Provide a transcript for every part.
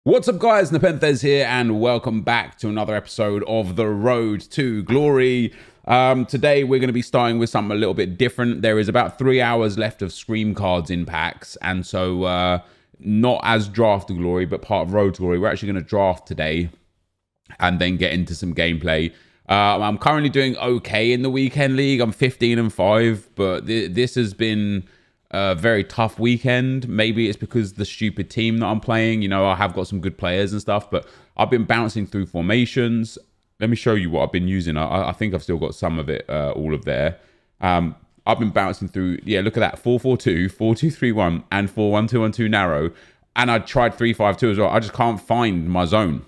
What's up, guys? NepentheZ here, and welcome back to another episode of The Road to Glory. Today, we're going to be starting with something a little bit different. There is about 3 hours left of Scream cards in packs, and so not as Draft to Glory, but part of Road to Glory. We're actually going to draft today and then get into some gameplay. I'm currently doing okay in the weekend league. I'm 15-5, but this has been a very tough weekend. Maybe it's because the stupid team that I'm playing. You know, I have got some good players and stuff, but I've been bouncing through formations. Let me show you what I've been using. I think I've still got some of it, all of there. I've been bouncing through, yeah, look at that, 4-4-2, 4-2-3-1, and 4-1-2-1-2 narrow. And I tried 3-5-2 as well. I just can't find my zone.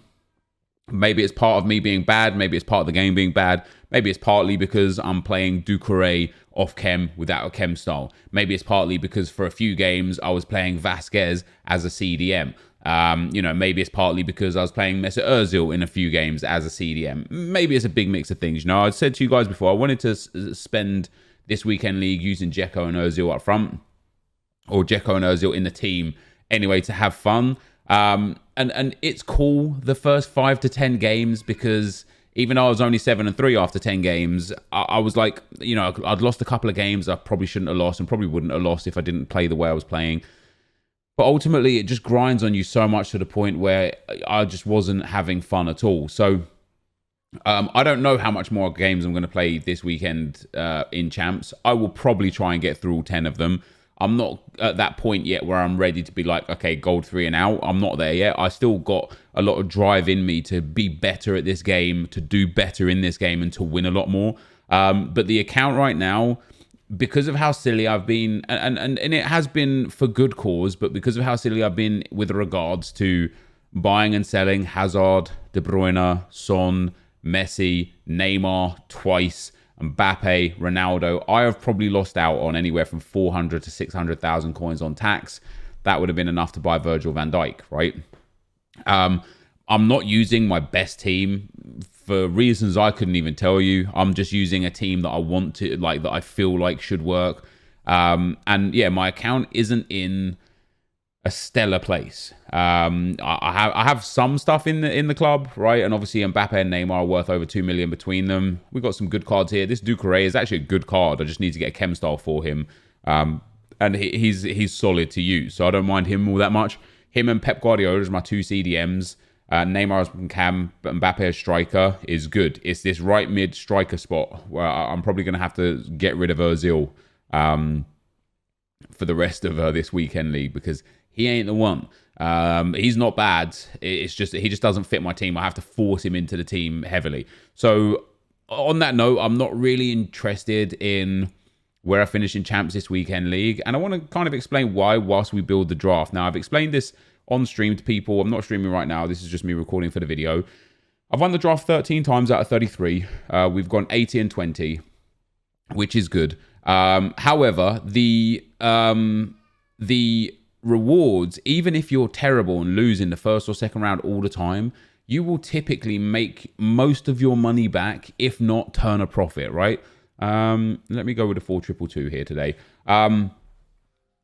Maybe it's part of me being bad. Maybe it's part of the game being bad. Maybe it's partly because I'm playing Ducouré off chem without a chem style. Maybe it's partly because for a few games I was playing Vasquez as a CDM. Maybe it's partly because I was playing Mesut Ozil in a few games as a CDM. Maybe it's a big mix of things. You know, I said to you guys before, I wanted to spend this weekend league using Dzeko and Ozil up front, or Dzeko and Ozil in the team anyway, to have fun. And it's cool the first 5 to 10 games, because even though I was only 7-3 after 10 games, I was like, you know, I'd lost a couple of games I probably shouldn't have lost and probably wouldn't have lost if I didn't play the way I was playing. But ultimately, it just grinds on you so much to the point where I just wasn't having fun at all. So I don't know how much more games I'm going to play this weekend in Champs. I will probably try and get through all 10 of them. I'm not at that point yet where I'm ready to be like, okay, gold 3 and out. I'm not there yet. I still got a lot of drive in me to be better at this game, to do better in this game, and to win a lot more. But the account right now, because of how silly I've been, and it has been for good cause, but because of how silly I've been with regards to buying and selling Hazard, De Bruyne, Son, Messi, Neymar twice, Mbappe, Ronaldo, I have probably lost out on anywhere from 400 to 600,000 coins on tax. That would have been enough to buy Virgil van Dijk, right? I'm not using my best team for reasons I couldn't even tell you. I'm just using a team that I want to, like, that I feel like should work. And yeah, my account isn't in a stellar place. I have some stuff in the club, right? And obviously Mbappe and Neymar are worth over 2 million between them. We've got some good cards here. This Ducouré is actually a good card. I just need to get a chem style for him. And he's solid to use, so I don't mind him all that much. Him and Pep Guardiola as my 2 CDMs. Neymar as cam, but Mbappe as striker is good. It's this right mid striker spot where I'm probably going to have to get rid of Ozil for the rest of this weekend league, because he ain't the one. He's not bad. It's just he just doesn't fit my team. I have to force him into the team heavily. So on that note, I'm not really interested in where I finish in Champs this weekend league. And I want to kind of explain why whilst we build the draft. Now, I've explained this on stream to people. I'm not streaming right now. This is just me recording for the video. I've won the draft 13 times out of 33. We've gone 80 and 20, which is good. However, the rewards, even if you're terrible and lose in the first or second round all the time, you will typically make most of your money back, if not turn a profit, right? Let me go with a 4-2-2 here today. And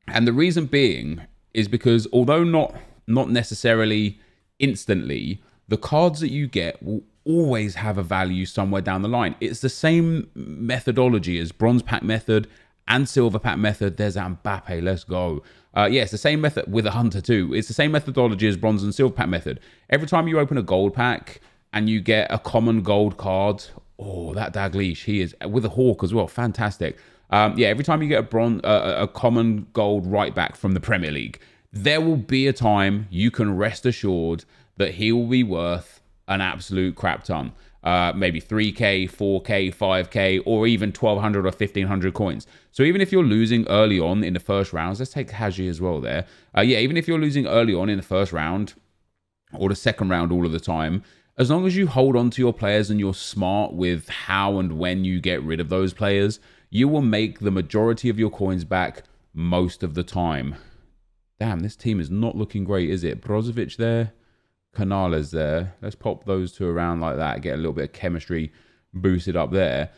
the reason being is because although not necessarily instantly, the cards that you get will always have a value somewhere down the line. It's the same methodology as bronze pack method and silver pack method. There's Mbappe, let's go. Yeah, it's the same method with a hunter too. It's the same methodology as bronze and silver pack method. Every time you open a gold pack and you get a common gold card, oh, that Dalglish, he is with a hawk as well, fantastic. Yeah, every time you get a common gold right back from the Premier League, there will be a time you can rest assured that he will be worth an absolute crap ton. Maybe 3k, 4k, 5k, or even 1200 or 1500 coins. So even if you're losing early on in the first rounds, let's take Haji as well there. Yeah, even if you're losing early on in the first round or the second round all of the time, as long as you hold on to your players and you're smart with how and when you get rid of those players, you will make the majority of your coins back most of the time. Damn, this team is not looking great, is it? Brozovic there. Canales there. Let's pop those two around like that. Get a little bit of chemistry boosted up there.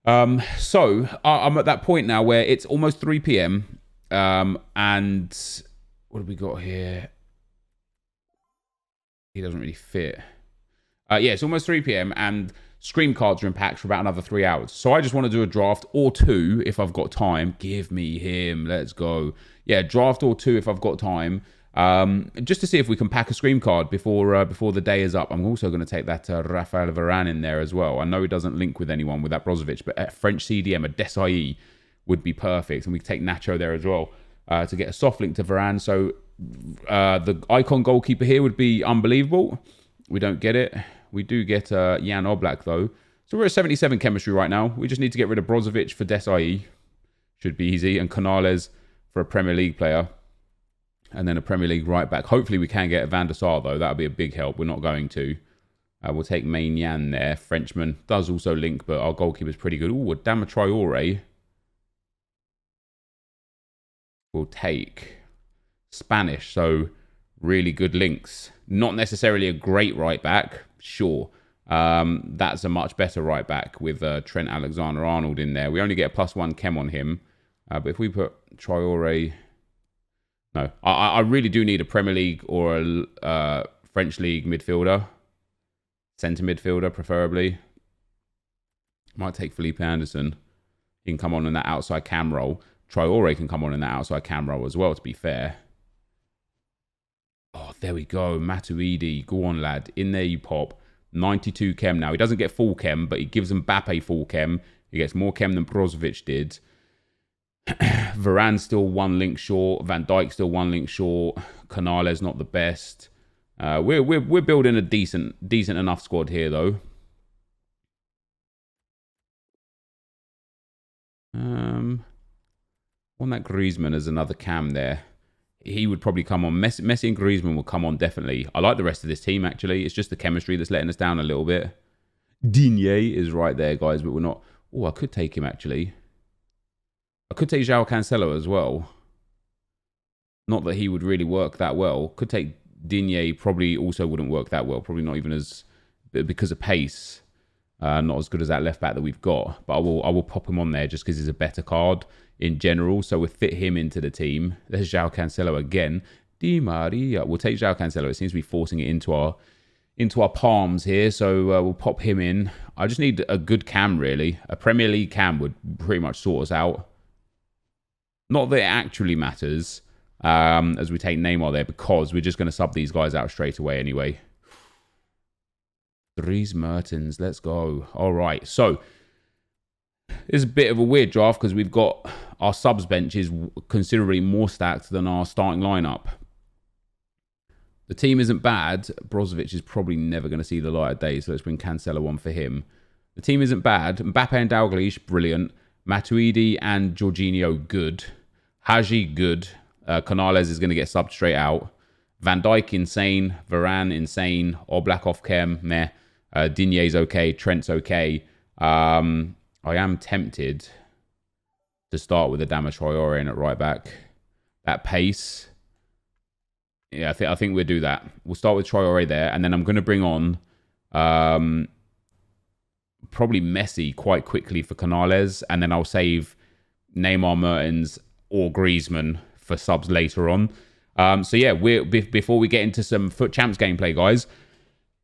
So I'm at that point now where it's almost 3 p.m. And what have we got here? He doesn't really fit. Yeah, it's almost 3 p.m. and Scream cards are in packs for about another 3 hours. So I just want to do a draft or 2 if I've got time. Give me him. Let's go. Yeah, draft or 2 if I've got time. Just to see if we can pack a Scream card before the day is up. I'm also going to take that Rafael Varane in there as well. I know he doesn't link with anyone with that Brozovic, but a French CDM, a Desailly would be perfect. And we can take Nacho there as well to get a soft link to Varane. So the icon goalkeeper here would be unbelievable. We don't get it. We do get Jan Oblak, though. So we're at 77 chemistry right now. We just need to get rid of Brozovic for Desailly. Should be easy. And Canales for a Premier League player. And then a Premier League right back. Hopefully we can get a Van der Sar, though. That would be a big help. We're not going to. We'll take Maignan there. Frenchman. Does also link, but our goalkeeper's pretty good. Ooh, Adama Traore. We'll take Spanish. So really good links. Not necessarily a great right back. Sure. That's a much better right back with Trent Alexander-Arnold in there. We only get a +1 chem on him. But if we put Traore... No, I really do need a Premier League or a French League midfielder. Centre midfielder, preferably. Might take Felipe Anderson. He can come on in that outside cam role. Traore can come on in that outside cam role as well, to be fair. Oh, there we go. Matuidi. Go on, lad. In there you pop. 92 chem now. He doesn't get full chem, but he gives Mbappe full chem. He gets more chem than Brozovic did. Varane still 1 link short. Van Dijk still 1 link short. Canales not the best. We're building a decent enough squad here, though. On that Griezmann as another cam there. He would probably come on. Messi and Griezmann will come on, definitely. I like the rest of this team, actually. It's just the chemistry that's letting us down a little bit. Digne is right there, guys, but we're not... Oh, I could take him, actually. I could take João Cancelo as well. Not that he would really work that well. Could take Digne, probably also wouldn't work that well. Probably not even as... Because of pace. Not as good as that left back that we've got. But I will pop him on there just because he's a better card in general. So we'll fit him into the team. There's João Cancelo again. Di Maria. We'll take João Cancelo. It seems to be forcing it into our palms here. So we'll pop him in. I just need a good cam, really. A Premier League cam would pretty much sort us out. Not that it actually matters as we take Neymar there, because we're just going to sub these guys out straight away anyway. Dries Mertens, let's go. All right, so it's a bit of a weird draft because we've got our subs bench is considerably more stacked than our starting lineup. The team isn't bad. Brozovic is probably never going to see the light of day, so let's bring Cancelo on for him. The team isn't bad. Mbappe and Dalglish, brilliant. Matuidi and Jorginho, good. Haji, good. Canales is going to get subbed straight out. Van Dijk, insane. Varane, insane. Oblak off chem, meh. Digne's okay. Trent's okay. I am tempted to start with Adama Traore in at right back. That pace. Yeah, I think we'll do that. We'll start with Traore there, and then I'm going to bring on probably Messi quite quickly for Canales, and then I'll save Neymar, Mertens, or Griezmann for subs later on. So yeah, before we get into some Foot Champs gameplay, guys,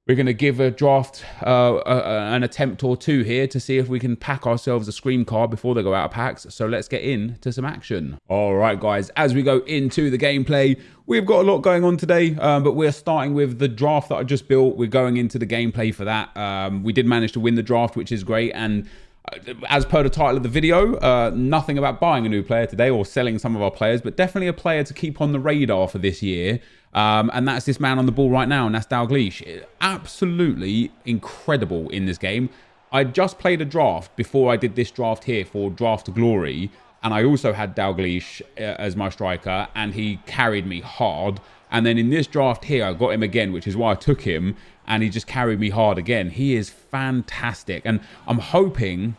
we're going to give a draft an attempt or two here to see if we can pack ourselves a Scream card before they go out of packs. So let's get into some action. All right, guys, as we go into the gameplay, we've got a lot going on today, but we're starting with the draft that I just built. We're going into the gameplay for that. We did manage to win the draft, which is great. And as per the title of the video, nothing about buying a new player today or selling some of our players, but definitely a player to keep on the radar for this year. And that's this man on the ball right now, and that's Dalglish. Absolutely incredible in this game. I just played a draft before I did this draft here for Draft to Glory, and I also had Dalglish as my striker, and he carried me hard. And then in this draft here, I got him again, which is why I took him, and he just carried me hard again. He is fantastic, and I'm hoping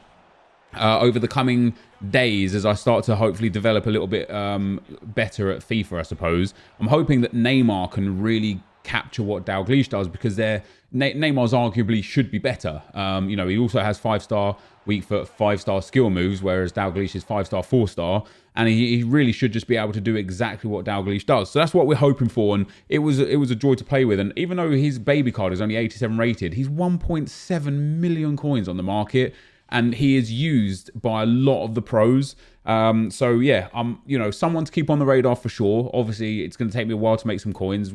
over the coming days, as I start to hopefully develop a little bit better at FIFA, I suppose, I'm hoping that Neymar can really capture what Dalglish does, because Neymar's arguably should be better. You know, he also has 5-star weak foot, 5-star skill moves, whereas Dalglish is 5-star, 4-star, and he really should just be able to do exactly what Dalglish does. So that's what we're hoping for, and it was a joy to play with. And even though his baby card is only 87 rated, he's 1.7 million coins on the market, and he is used by a lot of the pros. So yeah, you know, someone to keep on the radar for sure. Obviously, it's going to take me a while to make some coins.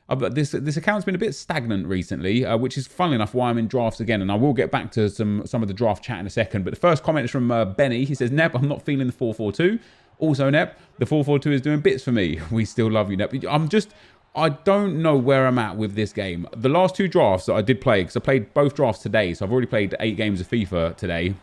But this account's been a bit stagnant recently, which is funnily enough why I'm in drafts again, and I will get back to some of the draft chat in a second. But the first comment is from Benny. He says, Nep, I'm not feeling the 4-4-2. Also, Nep, the 4-4-2 is doing bits for me. We still love you, Nep. I don't know where I'm at with this game. The last 2 drafts that I did play, because I played both drafts today, so I've already played 8 games of FIFA today.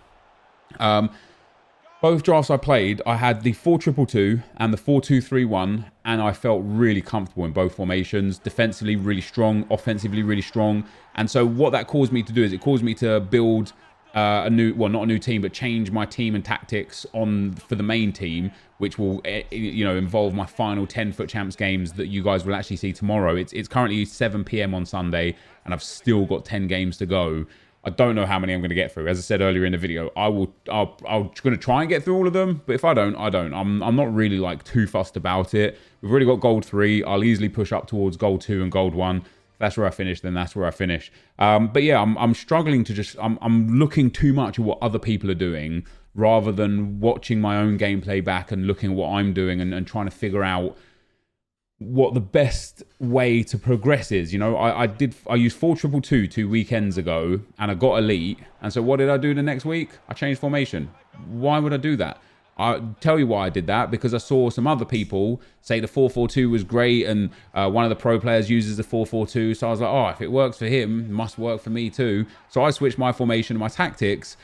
Both drafts I played, I had the 4-2-2 and the 4-2-3-1, and I felt really comfortable in both formations. Defensively, really strong. Offensively, really strong. And so what that caused me to do is it caused me to build not a new team, but change my team and tactics for the main team, which will, you know, involve my final 10 FUT Champs games that you guys will actually see tomorrow. It's currently 7 p.m. on Sunday, and I've still got 10 games to go. I don't know how many I'm going to get through. As I said earlier in the video, I'm going to try and get through all of them, but if I don't, I don't. I'm not really like too fussed about it. We've already got gold 3. I'll easily push up towards gold 2 and gold 1. If that's where I finish, then that's where I finish. But yeah, I'm struggling to just, I'm looking too much at what other people are doing rather than watching my own gameplay back and looking at what I'm doing and trying to figure out what the best way to progress is. You know, I used 4-2-2 2 weekends ago and I got elite, and so what did I do the next week? I changed formation. Why would I do that? I'll tell you why I did that, because I saw some other people say the 4-4-2 was great, and one of the pro players uses the 4-4-2, so I was like, oh, if it works for him, it must work for me too. So I switched my formation and my tactics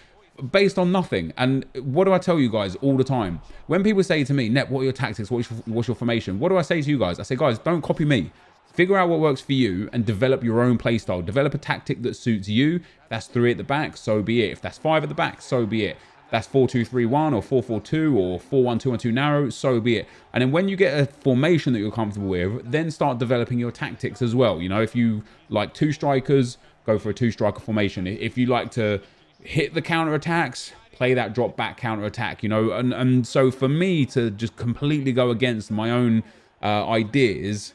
based on nothing. And what do I tell you guys all the time? When people say to me, Nep, what are your tactics? What's your formation? What do I say to you guys? I say, guys, don't copy me. Figure out what works for you and develop your own playstyle. Develop a tactic that suits you. If that's 3 at the back, so be it. If that's 5 at the back, so be it. If that's 4-2-3-1 or 4-4-2 or 4-1-2-1-2 narrow, so be it. And then when you get a formation that you're comfortable with, then start developing your tactics as well. You know, if you like 2 strikers, go for a 2-striker formation. If you like to hit the counter attacks, play that drop back counter attack, you know. And so for me to just completely go against my own ideas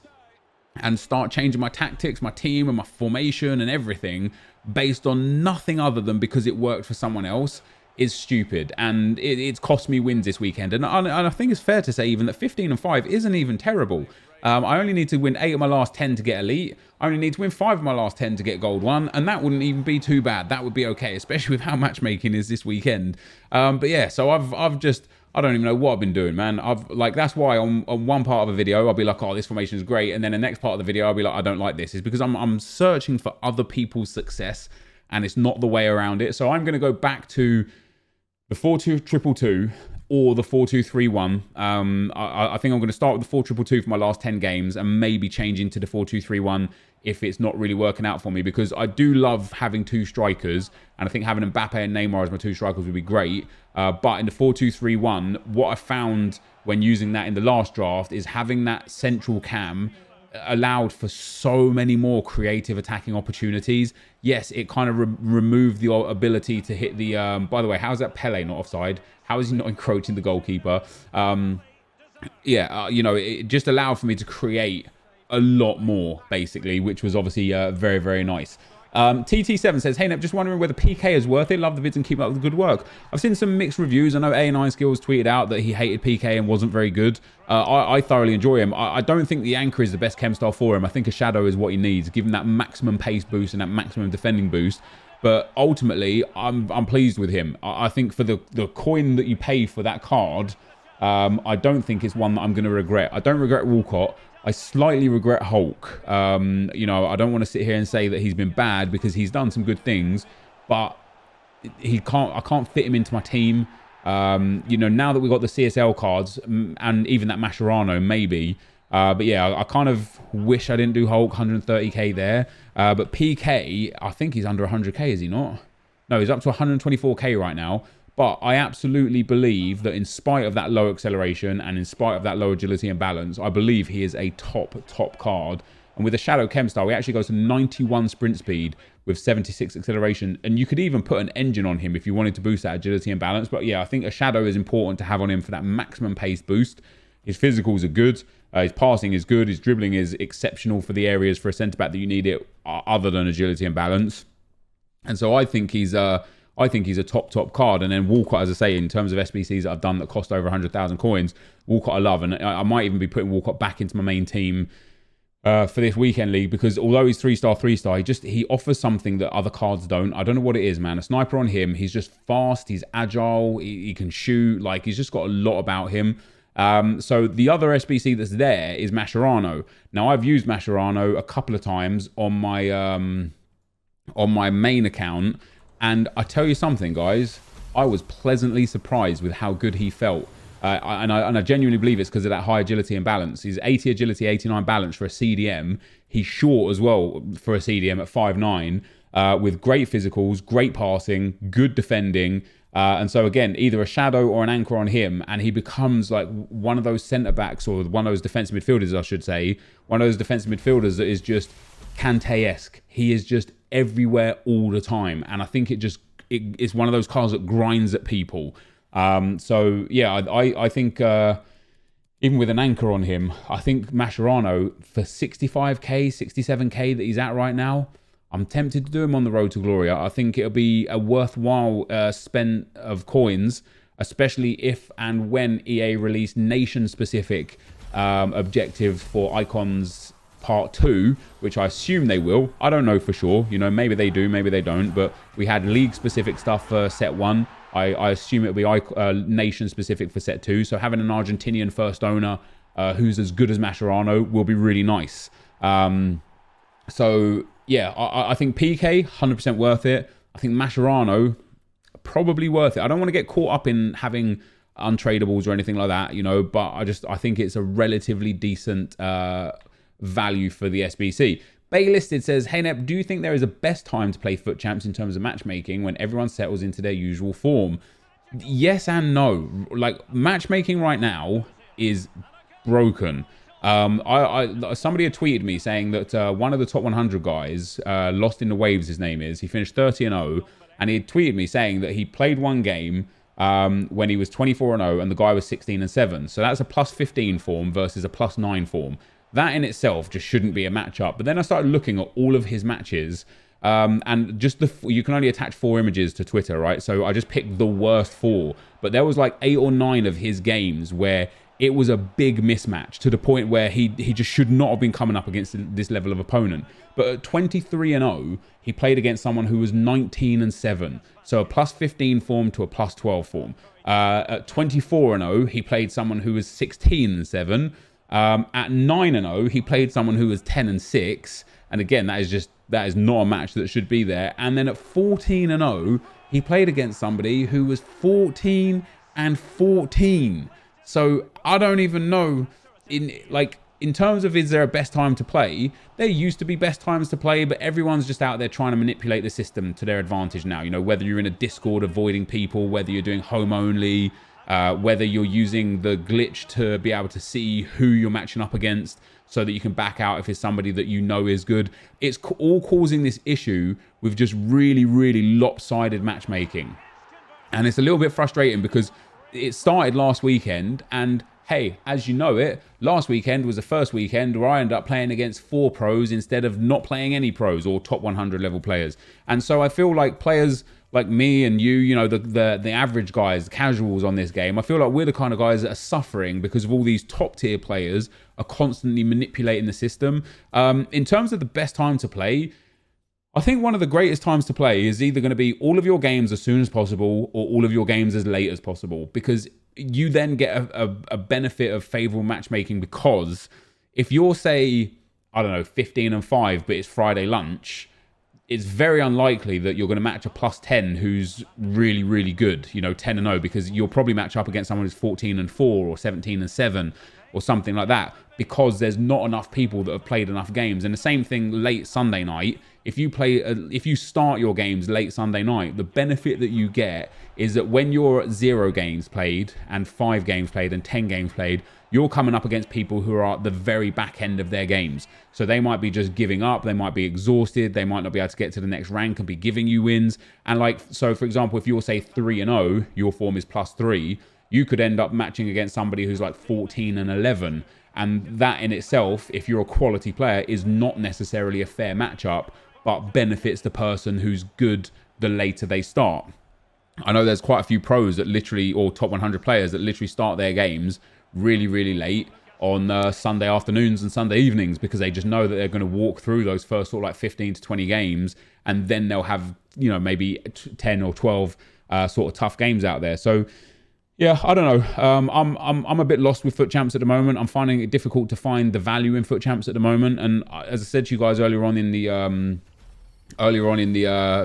and start changing my tactics, my team and my formation and everything based on nothing other than because it worked for someone else is stupid. And it's cost me wins this weekend. And I think it's fair to say even that 15-5 isn't even terrible. I only need to win 8 of my last 10 to get elite. I only need to win 5 of my last 10 to get gold 1, and that wouldn't even be too bad. That would be okay, especially with how matchmaking is this weekend. But yeah, so I've just, I don't even know what I've been doing, man. That's why on one part of a video I'll be like, oh, this formation is great, and then the next part of the video I'll be like, I don't like this. It's because I'm searching for other people's success, and it's not the way around it. So I'm going to go back to the 4-2-2-2 or the 4-2-3-1. I think I'm going to start with the 4-2-2 for my last 10 games and maybe change into the 4-2-3-1 if it's not really working out for me, because I do love having 2 strikers, and I think having Mbappe and Neymar as my 2 strikers would be great. But in the 4-2-3-1, what I found when using that in the last draft is having that central cam allowed for so many more creative attacking opportunities. Yes, it kind of removed the ability to hit the by the way, how's that Pele not offside? How is he not encroaching the goalkeeper? You know, it just allowed for me to create a lot more, basically, which was obviously very, very nice. TT7 says, hey Nep, just wondering whether PK is worth it. Love the vids and keep up the good work. I've seen some mixed reviews. I know A9 Skills tweeted out that he hated PK and wasn't very good. I thoroughly enjoy him. I don't think the anchor is the best chem style for him. I think a shadow is what he needs, give him that maximum pace boost and that maximum defending boost. But ultimately, I'm pleased with him. I think for the coin that you pay for that card, I don't think it's one that I'm going to regret. I don't regret Walcott. I slightly regret Hulk. You know, I don't want to sit here and say that he's been bad because he's done some good things, but I can't fit him into my team. You know, now that we've got the CSL cards and even that Mascherano, maybe. But yeah, I kind of wish I didn't do Hulk, 130k there. But PK, I think he's under 100k, is he not? No, he's up to 124k right now. But I absolutely believe that in spite of that low acceleration and in spite of that low agility and balance, I believe he is a top card. And with the Shadow Chem style, he actually goes to 91 sprint speed with 76 acceleration. And you could even put an engine on him if you wanted to boost that agility and balance. But yeah, I think a Shadow is important to have on him for that maximum pace boost. His physicals are good. His passing is good. His dribbling is exceptional for the areas for a centre-back that you need it other than agility and balance. And so I think he's a top card. And then Walcott, as I say, in terms of SPCs that I've done that cost over 100,000 coins, Walcott I love. And I might even be putting Walcott back into my main team for this weekend league, because although he's 3-star, he offers something that other cards don't. I don't know what it is, man. A sniper on him. He's just fast. He's agile. He can shoot. Like, he's just got a lot about him. So the other SPC that's there is Mascherano. Now, I've used Mascherano a couple of times on my main account, and I tell you something, guys, I was pleasantly surprised with how good he felt. And I genuinely believe it's because of that high agility and balance. He's 80 agility, 89 balance for a CDM. He's short as well for a CDM at 5'9", with great physicals, great passing, good defending. And so again, either a Shadow or an anchor on him, and he becomes like one of those centre-backs, or one of those defensive midfielders, I should say. One of those defensive midfielders that is just Kante-esque. He is just everywhere all the time. And I think it's one of those cars that grinds at people. So yeah, I think even with an anchor on him, I think Mascherano for 65k, 67k that he's at right now, I'm tempted to do him on the road to glory. I think it'll be a worthwhile spend of coins, especially if and when EA release nation-specific objectives for Icons Part 2, which I assume they will. I don't know for sure. You know, maybe they do, maybe they don't. But we had league-specific stuff for Set 1. I assume it'll be nation-specific for Set 2. So having an Argentinian first owner who's as good as Mascherano will be really nice. So, yeah, I think PK, 100% worth it. I think Mascherano, probably worth it. I don't want to get caught up in having untradables or anything like that, you know, but I think it's a relatively decent value for the SBC. Bay Listed says, hey Nep, do you think there is a best time to play FUT Champs in terms of matchmaking when everyone settles into their usual form? Yes and no. Like, matchmaking right now is broken. Somebody had tweeted me saying that one of the top 100 guys, Lost in the Waves, his name is, he finished 30-0, and he had tweeted me saying that he played one game when he was 24-0 and the guy was 16-7. So that's a +15 form versus a +9 form. That in itself just shouldn't be a matchup. But then I started looking at all of his matches, and just you can only attach 4 images to Twitter, right? So I just picked the worst 4. But there was like 8 or 9 of his games where it was a big mismatch to the point where he just should not have been coming up against this level of opponent. But at 23-0, he played against someone who was 19-7. So a +15 form to a +12 form. At 24-0, he played someone who was 16-7. At 9-0, he played someone who was 10-6. And again, that is not a match that should be there. And then at 14-0, he played against somebody who was 14-14. So I don't even know, in terms of is there a best time to play, there used to be best times to play, but everyone's just out there trying to manipulate the system to their advantage now. You know, whether you're in a Discord avoiding people, whether you're doing home only, whether you're using the glitch to be able to see who you're matching up against so that you can back out if it's somebody that you know is good. It's all causing this issue with just really, really lopsided matchmaking. And it's a little bit frustrating because it started last weekend, and hey, as you know it, last weekend was the first weekend where I ended up playing against 4 pros instead of not playing any pros or top 100 level players. And so I feel like players like me and you know, the average guys, the casuals on this game, I feel like we're the kind of guys that are suffering because of all these top tier players are constantly manipulating the system. In terms of the best time to play, I think one of the greatest times to play is either going to be all of your games as soon as possible or all of your games as late as possible, because you then get a benefit of favorable matchmaking. Because if you're, say, I don't know, 15-5, but it's Friday lunch, it's very unlikely that you're going to match a +10 who's really, really good, you know, 10-0, because you'll probably match up against someone who's 14-4 or 17-7 or something like that, because there's not enough people that have played enough games. And the same thing late Sunday night. If you start your games late Sunday night, the benefit that you get is that when you're at 0 games played and 5 games played and 10 games played, you're coming up against people who are at the very back end of their games. So they might be just giving up. They might be exhausted. They might not be able to get to the next rank and be giving you wins. And like, so for example, if you're say 3-0, your form is +3, you could end up matching against somebody who's like 14-11. And that in itself, if you're a quality player, is not necessarily a fair matchup, but benefits the person who's good the later they start. I know there's quite a few pros that literally, or top 100 players that literally start their games really, really late on Sunday afternoons and Sunday evenings, because they just know that they're going to walk through those first sort of like 15 to 20 games, and then they'll have, you know, maybe 10 or 12 sort of tough games out there. So yeah, I don't know. I'm a bit lost with FUT Champs at the moment. I'm finding it difficult to find the value in FUT Champs at the moment. And as I said to you guys earlier on in the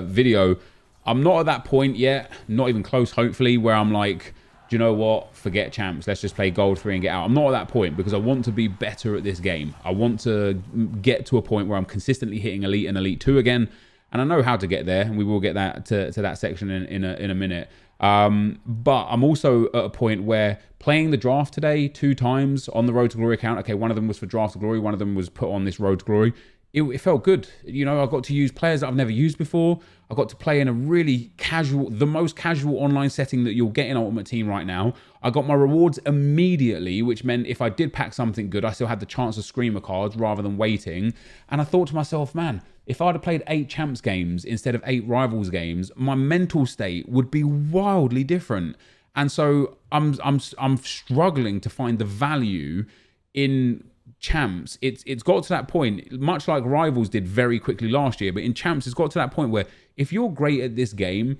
video, I'm not at that point yet, not even close, hopefully, where I'm like, do you know what? Forget champs. Let's just play gold 3 and get out. I'm not at that point because I want to be better at this game. I want to get to a point where I'm consistently hitting elite and elite 2 again. And I know how to get there, and we will get that to that section in a minute. But I'm also at a point where playing the draft today 2 times on the Road to Glory account. Okay, one of them was for Draft to Glory. One of them was put on this Road to Glory. It felt good. You know, I got to use players that I've never used before. I got to play in a really casual, the most casual online setting that you'll get in Ultimate Team right now. I got my rewards immediately, which meant if I did pack something good, I still had the chance of screamer cards rather than waiting. And I thought to myself, man, if I'd have played 8 champs games instead of 8 rivals games, my mental state would be wildly different. And so I'm struggling to find the value in champs. It's got to that point, much like rivals did very quickly last year, but in champs it's got to that point where if you're great at this game,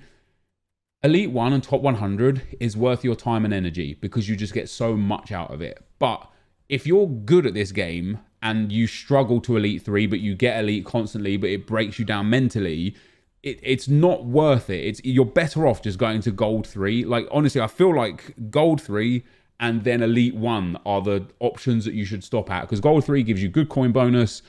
elite 1 and top 100 is worth your time and energy because you just get so much out of it. But if you're good at this game and you struggle to elite 3 but you get elite constantly but it breaks you down mentally, it's not worth it. You're better off just going to gold 3. Like honestly, I feel like gold 3 and then elite 1 are the options that you should stop at, because gold 3 gives you good coin bonus,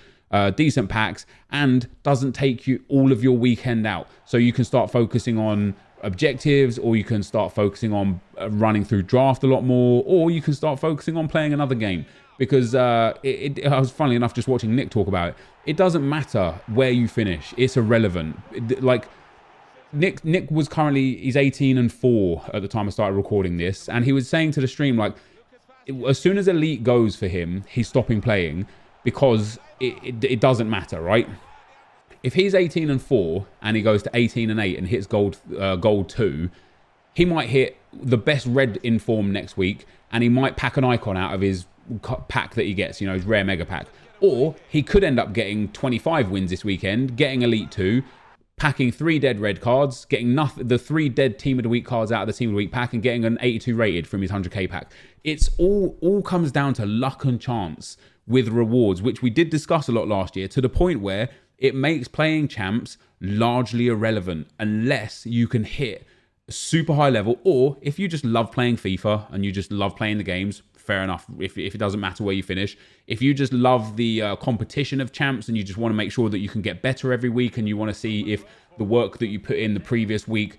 decent packs, and doesn't take you all of your weekend out. So you can start focusing on objectives, or you can start focusing on running through draft a lot more, or you can start focusing on playing another game. Because I was, funnily enough, just watching Nick talk about it. It doesn't matter where you finish. It's irrelevant. Like, Nick was currently, he's 18-4 at the time I started recording this, and he was saying to the stream, like, as soon as elite goes for him, he's stopping playing because it doesn't matter, right? If he's 18-4 and he goes to 18-8 and hits gold 2, he might hit the best red in form next week, and he might pack an icon out of his pack that he gets, you know, his rare mega pack. Or he could end up getting 25 wins this weekend, getting elite 2, packing 3 dead red cards, getting the 3 dead team of the week cards out of the team of the week pack, and getting an 82 rated from his 100k pack. It's all comes down to luck and chance with rewards, which we did discuss a lot last year, to the point where it makes playing champs largely irrelevant unless you can hit a super high level, or if you just love playing FIFA and you just love playing the games, fair enough, if it doesn't matter where you finish. If you just love the competition of champs and you just want to make sure that you can get better every week, and you want to see if the work that you put in the previous week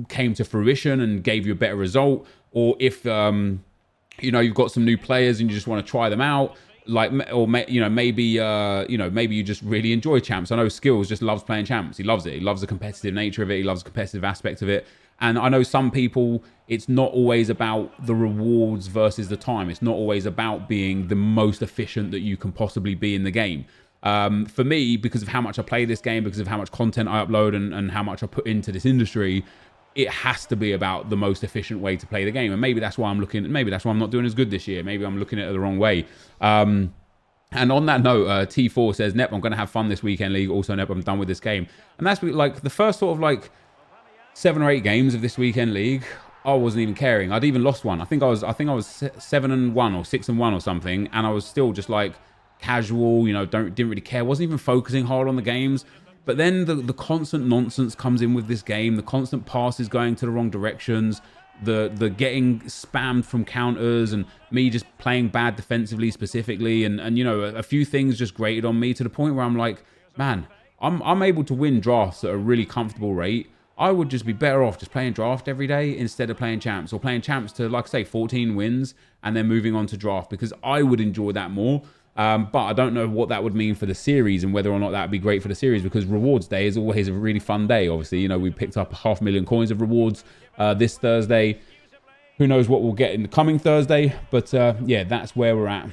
came to fruition and gave you a better result, or if you know, you've got some new players and you just want to try them out, like, or maybe you just really enjoy champs. I know Skills just loves playing champs. He loves it. He loves the competitive nature of it. He loves the competitive aspect of it. And I know some people, it's not always about the rewards versus the time. It's not always about being the most efficient that you can possibly be in the game. For me, because of how much I play this game, because of how much content I upload and how much I put into this industry, it has to be about the most efficient way to play the game. And maybe that's why maybe that's why I'm not doing as good this year. Maybe I'm looking at it the wrong way. And on that note, T4 says, Nep, I'm going to have fun this weekend league. Also, Nep, I'm done with this game. And that's like the first sort of like 7 or 8 games of this weekend league, I wasn't even caring. I'd even lost one. I think I was 7-1 or 6-1 or something, and I was still just like casual, you know, didn't really care. Wasn't even focusing hard on the games. But then the constant nonsense comes in with this game. The constant passes going to the wrong directions, the getting spammed from counters, and me just playing bad defensively specifically, and you know, a few things just grated on me to the point where I'm like, man, I'm able to win drafts at a really comfortable rate. I would just be better off just playing draft every day instead of playing champs, or playing champs to, like I say, 14 wins and then moving on to draft, because I would enjoy that more. But I don't know what that would mean for the series and whether or not that would be great for the series, because rewards day is always a really fun day. Obviously, you know, we picked up 500,000 coins of rewards this Thursday. Who knows what we'll get in the coming Thursday? But yeah, that's where we're at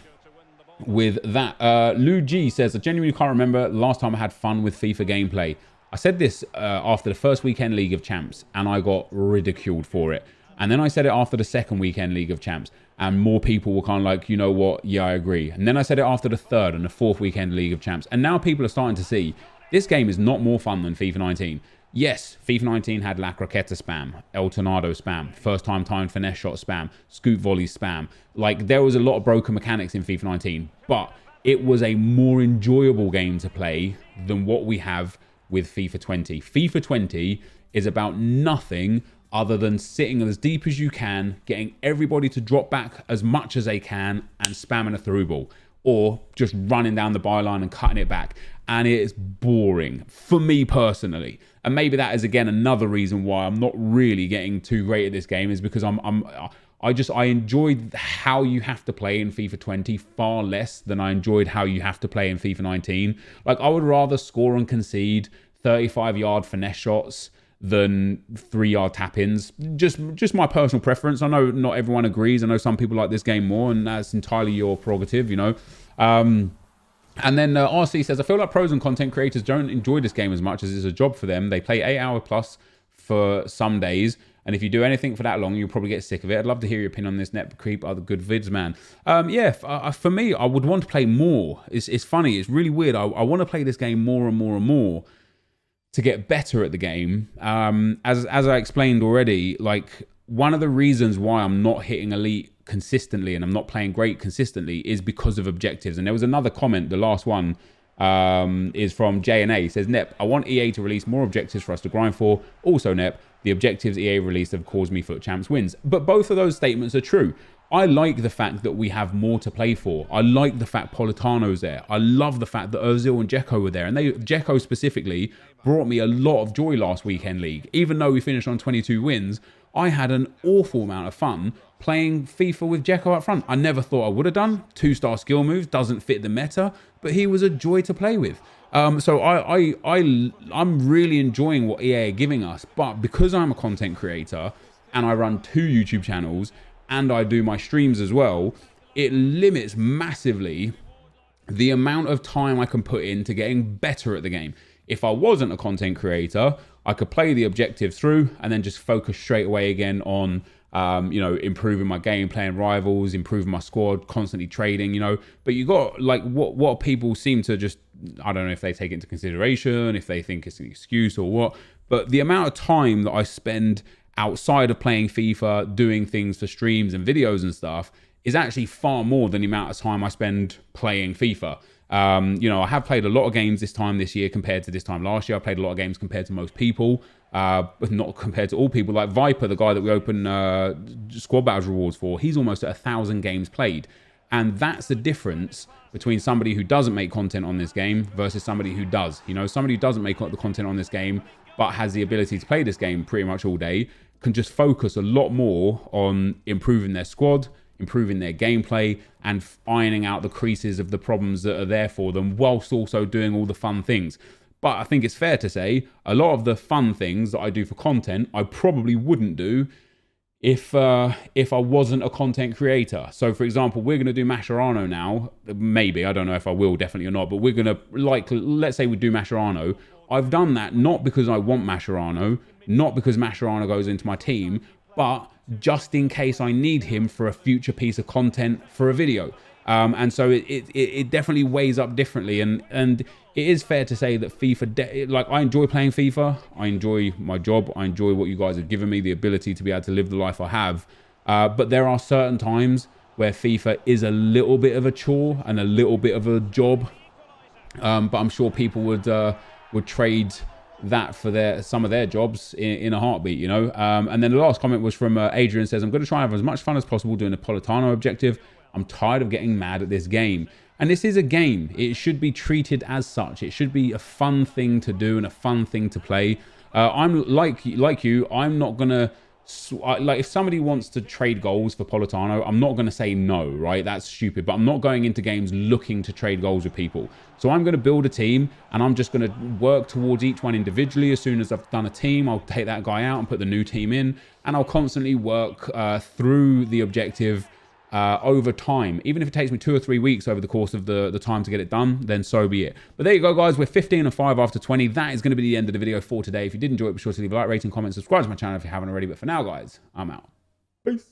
with that. Lou G says, I genuinely can't remember the last time I had fun with FIFA gameplay. I said this after the first weekend League of Champs, and I got ridiculed for it. And then I said it after the second weekend League of Champs, and more people were kind of like, you know what, yeah, I agree. And then I said it after the third and the fourth weekend League of Champs. And now people are starting to see this game is not more fun than FIFA 19. Yes, FIFA 19 had La Croqueta spam, El Tornado spam, first time finesse shot spam, scoop volley spam. Like, there was a lot of broken mechanics in FIFA 19, but it was a more enjoyable game to play than what we have with FIFA 20. FIFA 20 is about nothing other than sitting as deep as you can, getting everybody to drop back as much as they can, and spamming a through ball, or just running down the byline and cutting it back. And it is boring for me personally. And maybe that is, again, another reason why I'm not really getting too great at this game, is because I enjoyed how you have to play in FIFA 20 far less than I enjoyed how you have to play in FIFA 19. Like, I would rather score and concede 35-yard finesse shots than 3-yard tap-ins. Just my personal preference. I know not everyone agrees. I know some people like this game more, and that's entirely your prerogative, you know. And then RC says, I feel like pros and content creators don't enjoy this game as much as it's a job for them. They play 8 hour plus for some days, and if you do anything for that long, you'll probably get sick of it. I'd love to hear your opinion on this. Net Creep, other good vids, man. Yeah, for me, I would want to play more. It's funny. It's really weird. I want to play this game more and more and more to get better at the game. As I explained already, like, one of the reasons why I'm not hitting elite consistently and I'm not playing great consistently is because of objectives. And there was another comment, the last one is from J&A. He says, Nep, I want EA to release more objectives for us to grind for. Also, Nep, the objectives EA released have caused me FUT Champs wins. But both of those statements are true. I like the fact that we have more to play for. I like the fact Politano's there. I love the fact that Ozil and Dzeko were there. And Dzeko specifically brought me a lot of joy last weekend league. Even though we finished on 22 wins, I had an awful amount of fun playing FIFA with Dzeko up front. I never thought I would have done. 2-star skill moves, doesn't fit the meta, but he was a joy to play with. So I'm really enjoying what EA are giving us. But because I'm a content creator and I run 2 YouTube channels and I do my streams as well, it limits massively the amount of time I can put into getting better at the game. If I wasn't a content creator, I could play the objectives through and then just focus straight away again on, you know, improving my game, playing rivals, improving my squad, constantly trading, you know. But you got, like, what people seem to just, I don't know if they take it into consideration, if they think it's an excuse or what, but the amount of time that I spend outside of playing FIFA, doing things for streams and videos and stuff, is actually far more than the amount of time I spend playing FIFA. You know, I have played a lot of games this year compared to this time last year. I played a lot of games compared to most people, but not compared to all people. Like Viper, the guy that we open squad battles rewards for, he's almost at 1,000 games played. And that's the difference between somebody who doesn't make content on this game versus somebody who does. You know, somebody who doesn't make the content on this game but has the ability to play this game pretty much all day can just focus a lot more on improving their squad, improving their gameplay, and ironing out the creases of the problems that are there for them, whilst also doing all the fun things. But I think it's fair to say a lot of the fun things that I do for content, I probably wouldn't do if I wasn't a content creator. So for example, we're going to do Mascherano now. Maybe, I don't know if I will, definitely or not, but we're going to, like, let's say we do Mascherano. I've done that not because I want Mascherano, not because Mascherano goes into my team, but just in case I need him for a future piece of content for a video. And so it definitely weighs up differently. And it is fair to say that FIFA, like, I enjoy playing FIFA. I enjoy my job. I enjoy what you guys have given me, the ability to be able to live the life I have. But there are certain times where FIFA is a little bit of a chore and a little bit of a job. But I'm sure people would trade that for some of their jobs in a heartbeat, you know. And then the last comment was from Adrian. Says, I'm going to try and have as much fun as possible doing the Politano objective. I'm tired of getting mad at this game. And this is a game. It should be treated as such. It should be a fun thing to do and a fun thing to play. I'm like you, I'm not going to... Like, if somebody wants to trade goals for Politano, I'm not going to say no, right? That's stupid. But I'm not going into games looking to trade goals with people. So I'm going to build a team, and I'm just going to work towards each one individually. As soon as I've done a team, I'll take that guy out and put the new team in, and I'll constantly work through the objective over time. Even if it takes me 2 or 3 weeks over the course of the time to get it done, then so be it. But there you go, guys. We're 15 and 5 after 20. That is going to be the end of the video for today. If you did enjoy it, be sure to leave a like, rating, comment, subscribe to my channel if you haven't already. But for now, guys, I'm out. Peace.